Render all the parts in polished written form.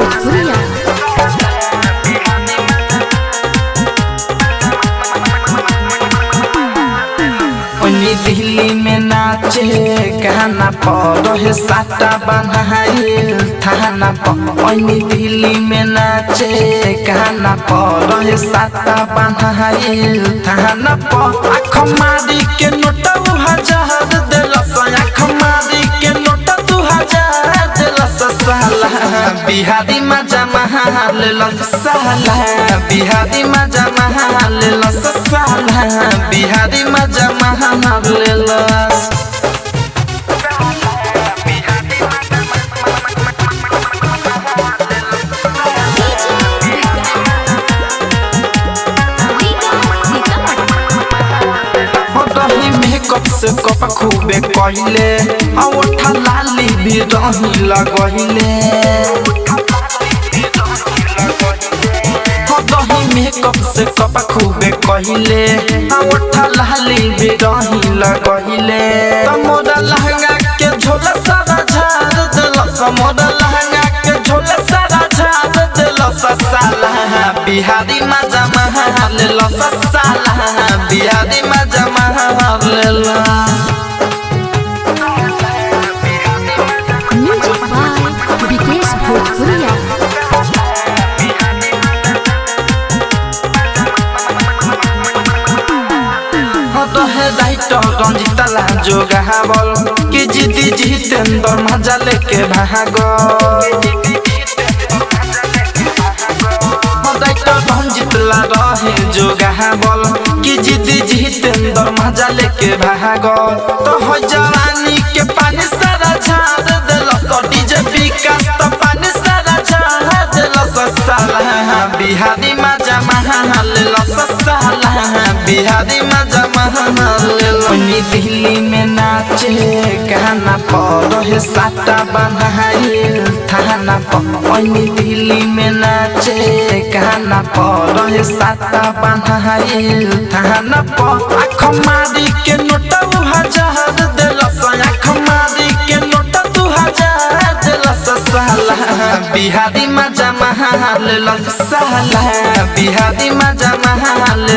भोजपुरिया। दिल्ली में नाचे गाना पर साटा बनाइल थाना पर। दिल्ली में नाचे गाना पर साटा बनाइल थाना पर। आँख मारी के नोट 1000 दिलस, आँख मारी के नोट 2000 दिलस। साला बिहारी मजा महाल साला बिहारी मजा महाल साला बिहारी मजा महाल। मेकअप से कप खूबे कहले औठा लाली भी रही लगहिले। मेकअप से कप खूबे कहले औठा लाली भी रही लगहिले। मोरा लहंगा के झोला सारा झाड़ दिलस, मोरा लहंगा के झोला सारा झाड़ दिलस। साला बिहारी मजा महाल साला बिहारी मजा महाल। म्यूजिक बाय विकेश भोजपुरिया। रंजिता लाजो गावल कि जीती जितेंद्र मजा लेके भागल। रंजित ला रहे जो गावल कि जीती जितेंद्र मजा लेके भागल। तो हो जवानी के पानी सारा झाड़ दिलस, डीजे विकास तो पानी सारा झाड़ दिलस। साला बिहारी मजा महाल साला बिहारी मजा महाल। दिल्ली में नाचे गाना पर साटा बनाइल थाना पर। दिल्ली में नाचे गाना पर साटा बनाइल थाना पर। आँख मारी के नोट 1000 दिलस, आँख मारी के नोट 2000 दिलस। साला बिहारी मजा महाल साला बिहारी मजा महाल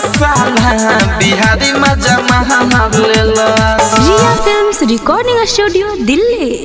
साला बिहारी मजा महाल। रिया फिल्म्स रिकॉर्डिंग स्टूडियो दिल्ली।